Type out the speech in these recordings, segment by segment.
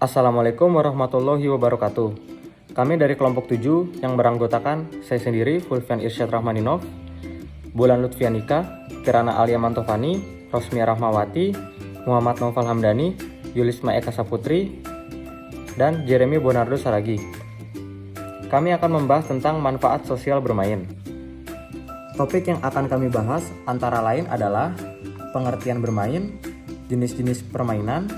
Assalamualaikum warahmatullahi wabarakatuh. Kami dari kelompok 7 yang beranggotakan saya sendiri, Fulvian Irsyad Rahmaninov, Bulan Lutfianika, Kirana Alia Mantovani, Rosmia Rahmawati, Muhammad Noval Hamdani, Yulisma Eka Saputri, dan Jeremy Bonardo Saragi. Kami akan membahas tentang manfaat sosial bermain. Topik yang akan kami bahas antara lain adalah pengertian bermain, jenis-jenis permainan,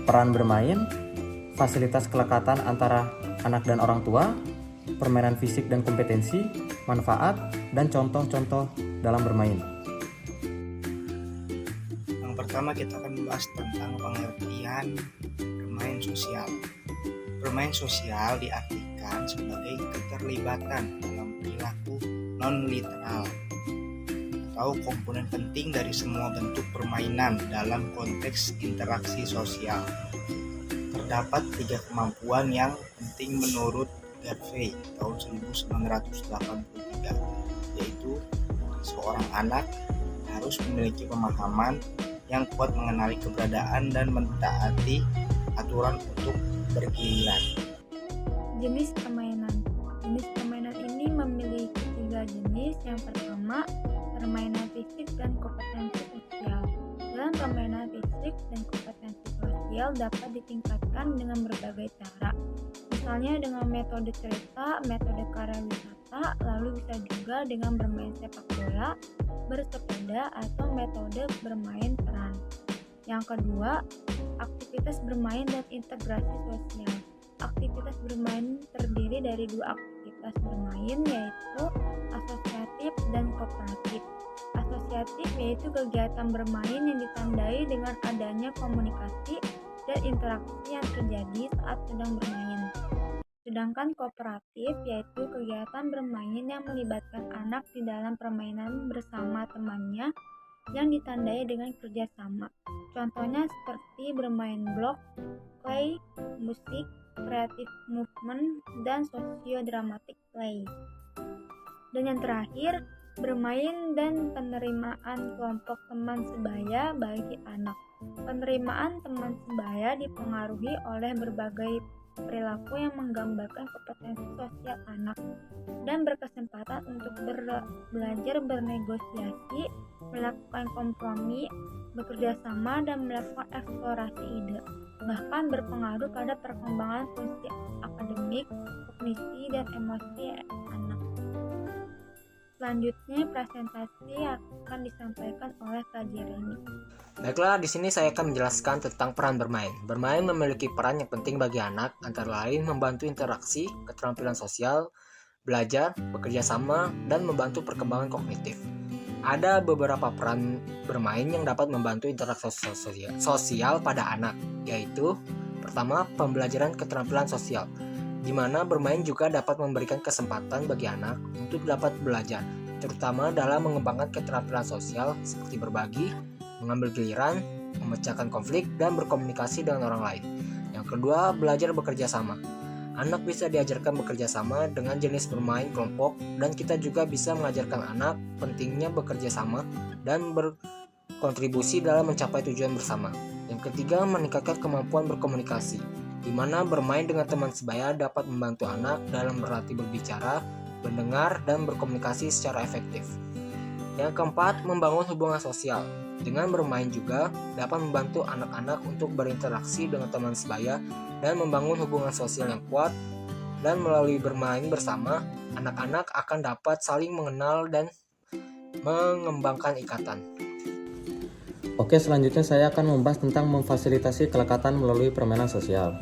peran bermain, fasilitas kelekatan antara anak dan orang tua, permainan fisik dan kompetensi, manfaat, dan contoh-contoh dalam bermain. Yang pertama kita akan membahas tentang pengertian bermain sosial. Bermain sosial diartikan sebagai keterlibatan dalam perilaku non-literal atau komponen penting dari semua bentuk permainan dalam konteks interaksi sosial. Terdapat 3 kemampuan yang penting menurut Garvey tahun 1983, yaitu seorang anak harus memiliki pemahaman yang kuat mengenali keberadaan dan mentaati aturan untuk bergiliran. Jenis permainan. Jenis permainan ini memiliki 3 jenis. Yang pertama, permainan fisik dan kompetensi sosial. Dalam permainan fisik dan kompetensi sosial dapat ditingkatkan dengan berbagai cara. Misalnya dengan metode cerita, metode karya wisata, lalu bisa juga dengan bermain sepak bola, bersepeda, atau metode bermain peran. Yang kedua, aktivitas bermain dan integrasi sosial. Aktivitas bermain terdiri dari 2 aktivitas bermain, yaitu asosiatif dan kooperatif. Asosiatif yaitu kegiatan bermain yang ditandai dengan adanya komunikasi dan interaksi yang terjadi saat sedang bermain. Sedangkan kooperatif yaitu kegiatan bermain yang melibatkan anak di dalam permainan bersama temannya yang ditandai dengan kerjasama. Contohnya seperti bermain blok, play, musik, creative movement, dan socio-dramatic play. Dan yang terakhir, bermain dan penerimaan kelompok teman sebaya bagi anak. Penerimaan teman sebaya dipengaruhi oleh berbagai perilaku yang menggambarkan kompetensi sosial anak dan berkesempatan untuk belajar bernegosiasi, melakukan kompromi, bekerja sama, dan melakukan eksplorasi ide. Bahkan berpengaruh pada perkembangan fungsi akademik, kognisi, dan emosi anak. Selanjutnya presentasi akan disampaikan oleh Kak Jeremy. Baiklah, di sini saya akan menjelaskan tentang peran bermain. Bermain memiliki peran yang penting bagi anak, antara lain membantu interaksi, keterampilan sosial, belajar, bekerja sama, dan membantu perkembangan kognitif. Ada beberapa peran bermain yang dapat membantu interaksi sosial pada anak, yaitu pertama, pembelajaran keterampilan sosial, di mana bermain juga dapat memberikan kesempatan bagi anak untuk dapat belajar, terutama dalam mengembangkan keterampilan sosial seperti berbagi, mengambil giliran, memecahkan konflik, dan berkomunikasi dengan orang lain. Yang kedua, belajar bekerja sama. Anak bisa diajarkan bekerja sama dengan jenis bermain kelompok, dan kita juga bisa mengajarkan anak pentingnya bekerja sama dan berkontribusi dalam mencapai tujuan bersama. Yang ketiga, meningkatkan kemampuan berkomunikasi, di mana bermain dengan teman sebaya dapat membantu anak dalam berlatih berbicara, mendengar, dan berkomunikasi secara efektif. Yang keempat, membangun hubungan sosial. Dengan bermain juga dapat membantu anak-anak untuk berinteraksi dengan teman sebaya dan membangun hubungan sosial yang kuat. Dan melalui bermain bersama, anak-anak akan dapat saling mengenal dan mengembangkan ikatan. Oke, selanjutnya saya akan membahas tentang memfasilitasi kelekatan melalui permainan sosial.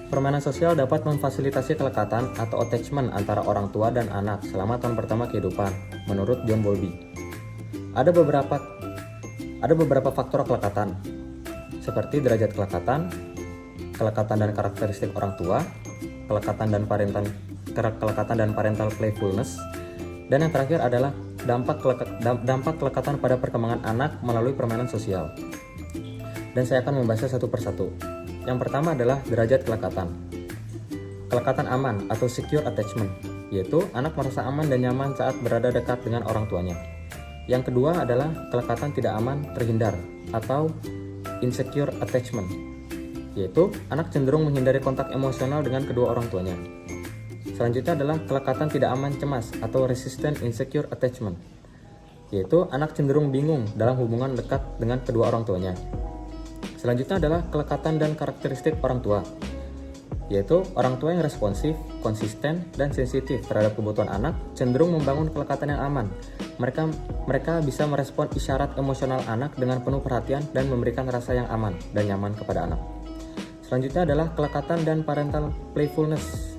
Permainan sosial dapat memfasilitasi kelekatan atau attachment antara orang tua dan anak selama tahun pertama kehidupan, menurut John Bowlby. Ada beberapa faktor kelekatan, seperti derajat kelekatan dan karakteristik orang tua, kelekatan dan parental playfulness, dan yang terakhir adalah dampak kelekatan pada perkembangan anak melalui permainan sosial. Dan saya akan membahasnya satu persatu. Yang pertama adalah derajat kelekatan. Kelekatan aman atau secure attachment, yaitu anak merasa aman dan nyaman saat berada dekat dengan orang tuanya. Yang kedua adalah kelekatan tidak aman terhindar atau insecure attachment. yaitu anak cenderung menghindari kontak emosional dengan kedua orang tuanya. Selanjutnya adalah kelekatan tidak aman cemas atau resistant insecure attachment, yaitu anak cenderung bingung dalam hubungan dekat dengan kedua orang tuanya. Selanjutnya adalah kelekatan dan karakteristik orang tua, yaitu orang tua yang responsif, konsisten, dan sensitif terhadap kebutuhan anak cenderung membangun kelekatan yang aman. Mereka bisa merespon isyarat emosional anak dengan penuh perhatian dan memberikan rasa yang aman dan nyaman kepada anak. Selanjutnya adalah kelekatan dan parental playfulness,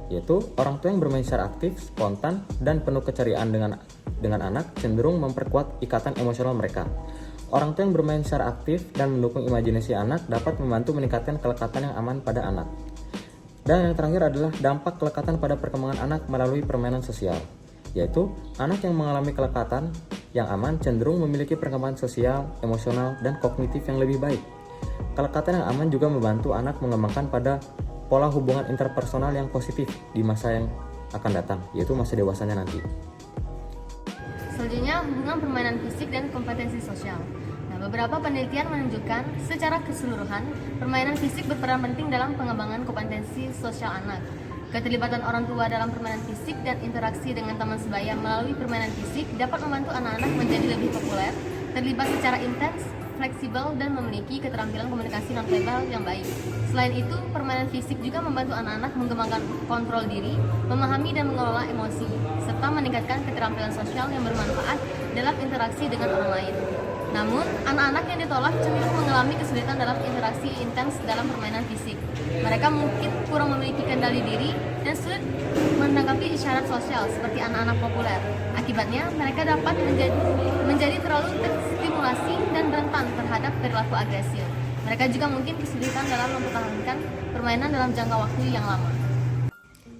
yaitu orang tua yang bermain secara aktif, spontan, dan penuh keceriaan dengan anak cenderung memperkuat ikatan emosional mereka. Orang tua yang bermain secara aktif dan mendukung imajinasi anak dapat membantu meningkatkan kelekatan yang aman pada anak. Dan yang terakhir adalah dampak kelekatan pada perkembangan anak melalui permainan sosial, yaitu anak yang mengalami kelekatan yang aman cenderung memiliki perkembangan sosial, emosional, dan kognitif yang lebih baik. Kelekatan yang aman juga membantu anak mengembangkan pada pola hubungan interpersonal yang positif di masa yang akan datang, yaitu masa dewasanya nanti. Selanjutnya, hubungan permainan fisik dan kompetensi sosial. Nah, beberapa penelitian menunjukkan secara keseluruhan, permainan fisik berperan penting dalam pengembangan kompetensi sosial anak. Keterlibatan orang tua dalam permainan fisik dan interaksi dengan teman sebaya melalui permainan fisik dapat membantu anak-anak menjadi lebih populer, terlibat secara intens, fleksibel, dan memiliki keterampilan komunikasi nonverbal yang baik. Selain itu, permainan fisik juga membantu anak-anak mengembangkan kontrol diri, memahami dan mengelola emosi, serta meningkatkan keterampilan sosial yang bermanfaat dalam interaksi dengan orang lain. Namun, anak-anak yang ditolak cenderung mengalami kesulitan dalam interaksi intens dalam permainan fisik. Mereka mungkin kurang memiliki kendali diri dan sulit menanggapi isyarat sosial seperti anak-anak populer. Akibatnya, mereka dapat menjadi terlalu terstimulasi dan rentan terhadap perilaku agresif. Mereka juga mungkin kesulitan dalam mempertahankan permainan dalam jangka waktu yang lama.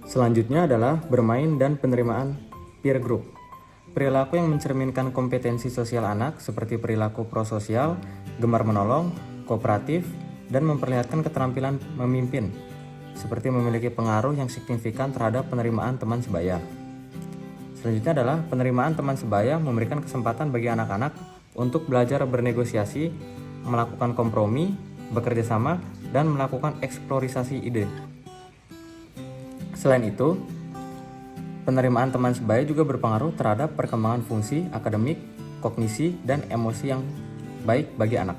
Selanjutnya adalah bermain dan penerimaan peer group. Perilaku yang mencerminkan kompetensi sosial anak seperti perilaku prososial, gemar menolong, kooperatif, dan memperlihatkan keterampilan memimpin, seperti memiliki pengaruh yang signifikan terhadap penerimaan teman sebaya. Selanjutnya adalah penerimaan teman sebaya memberikan kesempatan bagi anak-anak untuk belajar bernegosiasi, melakukan kompromi, bekerja sama, dan melakukan eksplorisasi ide. Selain itu, penerimaan teman sebaya juga berpengaruh terhadap perkembangan fungsi akademik, kognisi, dan emosi yang baik bagi anak.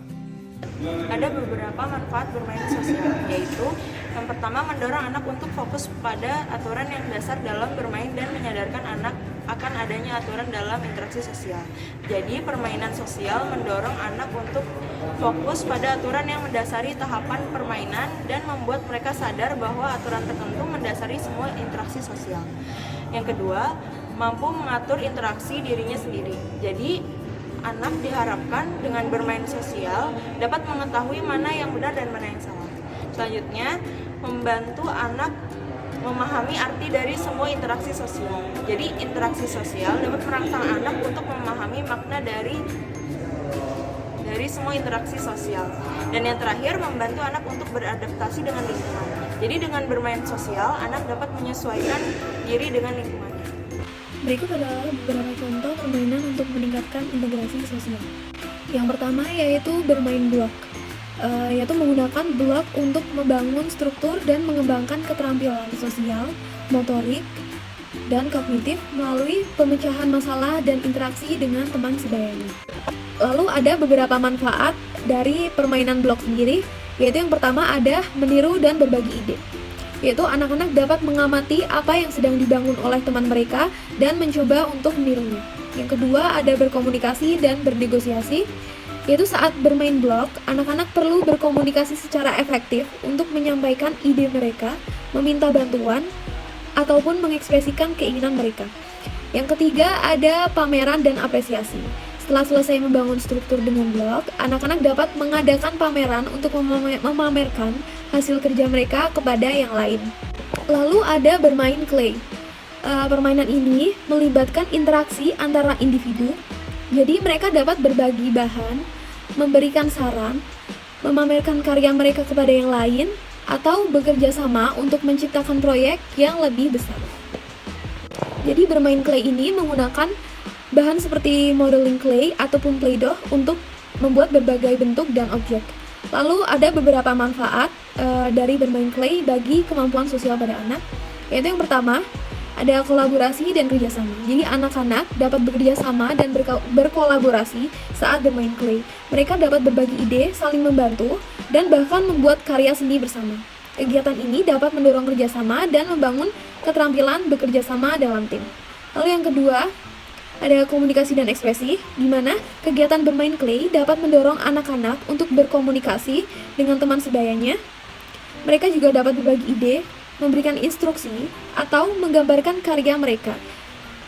Ada beberapa manfaat bermain sosial, yaitu yang pertama mendorong anak untuk fokus pada aturan yang dasar dalam bermain dan menyadarkan anak akan adanya aturan dalam interaksi sosial. Jadi permainan sosial mendorong anak untuk fokus pada aturan yang mendasari tahapan permainan dan membuat mereka sadar bahwa aturan tertentu mendasari semua interaksi sosial. Yang kedua, mampu mengatur interaksi dirinya sendiri. Jadi anak diharapkan dengan bermain sosial dapat mengetahui mana yang benar dan mana yang salah. Selanjutnya, membantu anak memahami arti dari semua interaksi sosial. Jadi interaksi sosial dapat merangsang anak untuk memahami makna dari semua interaksi sosial. Dan yang terakhir, membantu anak untuk beradaptasi dengan lingkungan. Jadi dengan bermain sosial, anak dapat menyesuaikan diri dengan lingkungan. Berikut adalah beberapa contoh permainan untuk meningkatkan integrasi sosial. Yang pertama yaitu bermain blok, yaitu menggunakan blok untuk membangun struktur dan mengembangkan keterampilan sosial, motorik, dan kognitif melalui pemecahan masalah dan interaksi dengan teman sebayanya. Lalu ada beberapa manfaat dari permainan blok sendiri, yaitu yang pertama ada meniru dan berbagi ide. Yaitu anak-anak dapat mengamati apa yang sedang dibangun oleh teman mereka dan mencoba untuk menirunya. Yang kedua ada berkomunikasi dan bernegosiasi, yaitu saat bermain blok, anak-anak perlu berkomunikasi secara efektif untuk menyampaikan ide mereka, meminta bantuan, ataupun mengekspresikan keinginan mereka. Yang ketiga ada pameran dan apresiasi. Setelah selesai membangun struktur dengan blok, anak-anak dapat mengadakan pameran untuk memamerkan hasil kerja mereka kepada yang lain. Lalu ada bermain clay. Permainan ini melibatkan interaksi antara individu, jadi mereka dapat berbagi bahan, memberikan saran, memamerkan karya mereka kepada yang lain, atau bekerja sama untuk menciptakan proyek yang lebih besar. Jadi bermain clay ini menggunakan bahan seperti modeling clay ataupun play-doh untuk membuat berbagai bentuk dan objek. Lalu ada beberapa manfaat, dari bermain clay bagi kemampuan sosial pada anak, yaitu yang pertama, ada kolaborasi dan kerjasama. Jadi anak-anak dapat bekerja sama dan berkolaborasi saat bermain clay. Mereka dapat berbagi ide, saling membantu, dan bahkan membuat karya seni bersama. Kegiatan ini dapat mendorong kerjasama dan membangun keterampilan bekerja sama dalam tim. Lalu yang kedua, ada komunikasi dan ekspresi, di mana kegiatan bermain clay dapat mendorong anak-anak untuk berkomunikasi dengan teman sebayanya. Mereka juga dapat berbagi ide, memberikan instruksi, atau menggambarkan karya mereka.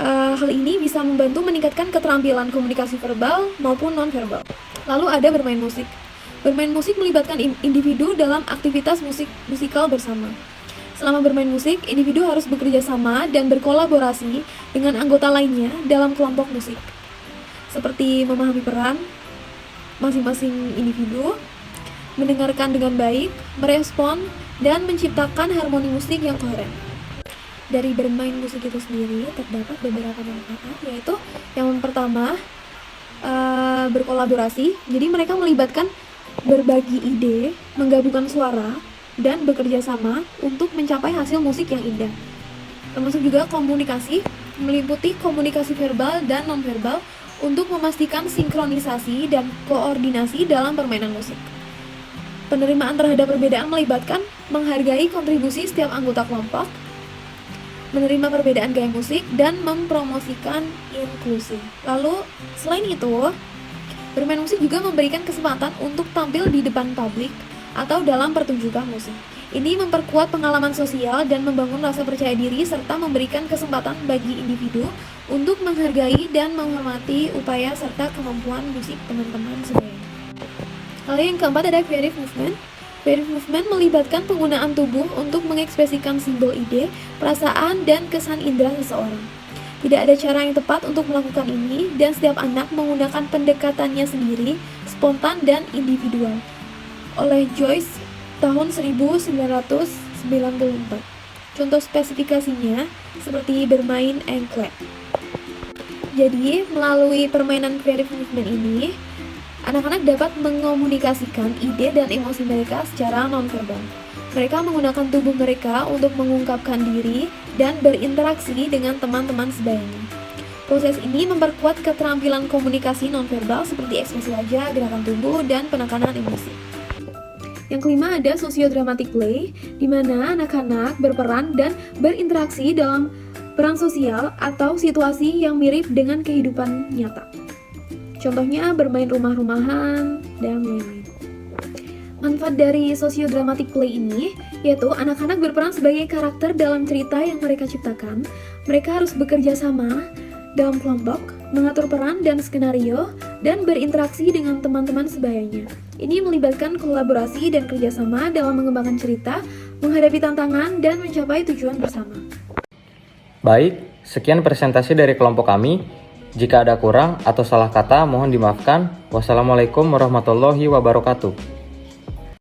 Hal ini bisa membantu meningkatkan keterampilan komunikasi verbal maupun non-verbal. Lalu ada bermain musik. Bermain musik melibatkan individu dalam aktivitas musikal bersama. Selama bermain musik, individu harus bekerja sama dan berkolaborasi dengan anggota lainnya dalam kelompok musik. Seperti memahami peran masing-masing individu, mendengarkan dengan baik, merespon, dan menciptakan harmoni musik yang koheren. Dari bermain musik itu sendiri terdapat beberapa manfaat, yaitu yang pertama, berkolaborasi. Jadi mereka melibatkan berbagi ide, menggabungkan suara, dan bekerja sama untuk mencapai hasil musik yang indah. Termasuk juga komunikasi, meliputi komunikasi verbal dan nonverbal untuk memastikan sinkronisasi dan koordinasi dalam permainan musik. Penerimaan terhadap perbedaan melibatkan menghargai kontribusi setiap anggota kelompok, menerima perbedaan gaya musik, dan mempromosikan inklusi. Lalu, selain itu, bermain musik juga memberikan kesempatan untuk tampil di depan publik atau dalam pertunjukan musik. Ini memperkuat pengalaman sosial dan membangun rasa percaya diri serta memberikan kesempatan bagi individu untuk menghargai dan menghormati upaya serta kemampuan musik teman-teman sebaya. Lalu yang keempat ada creative movement. Creative movement melibatkan penggunaan tubuh untuk mengekspresikan simbol ide, perasaan, dan kesan indera seseorang. Tidak ada cara yang tepat untuk melakukan ini, dan setiap anak menggunakan pendekatannya sendiri, spontan dan individual. Oleh Joyce tahun 1994. Contoh spesifikasinya seperti bermain engklek. Jadi, melalui permainan creative movement ini, anak-anak dapat mengomunikasikan ide dan emosi mereka secara nonverbal. Mereka menggunakan tubuh mereka untuk mengungkapkan diri dan berinteraksi dengan teman-teman sebayanya. Proses ini memperkuat keterampilan komunikasi nonverbal seperti ekspresi wajah, gerakan tubuh, dan penekanan emosi. Yang kelima ada sosiodramatic play, di mana anak-anak berperan dan berinteraksi dalam peran sosial atau situasi yang mirip dengan kehidupan nyata. Contohnya bermain rumah-rumahan, dan lain-lain. Manfaat dari sosiodramatic play ini yaitu anak-anak berperan sebagai karakter dalam cerita yang mereka ciptakan. Mereka harus bekerja sama dalam kelompok, mengatur peran dan skenario, dan berinteraksi dengan teman-teman sebayanya. Ini melibatkan kolaborasi dan kerjasama dalam mengembangkan cerita, menghadapi tantangan, dan mencapai tujuan bersama. Baik, sekian presentasi dari kelompok kami. Jika ada kurang atau salah kata, mohon dimaafkan. Wassalamualaikum warahmatullahi wabarakatuh.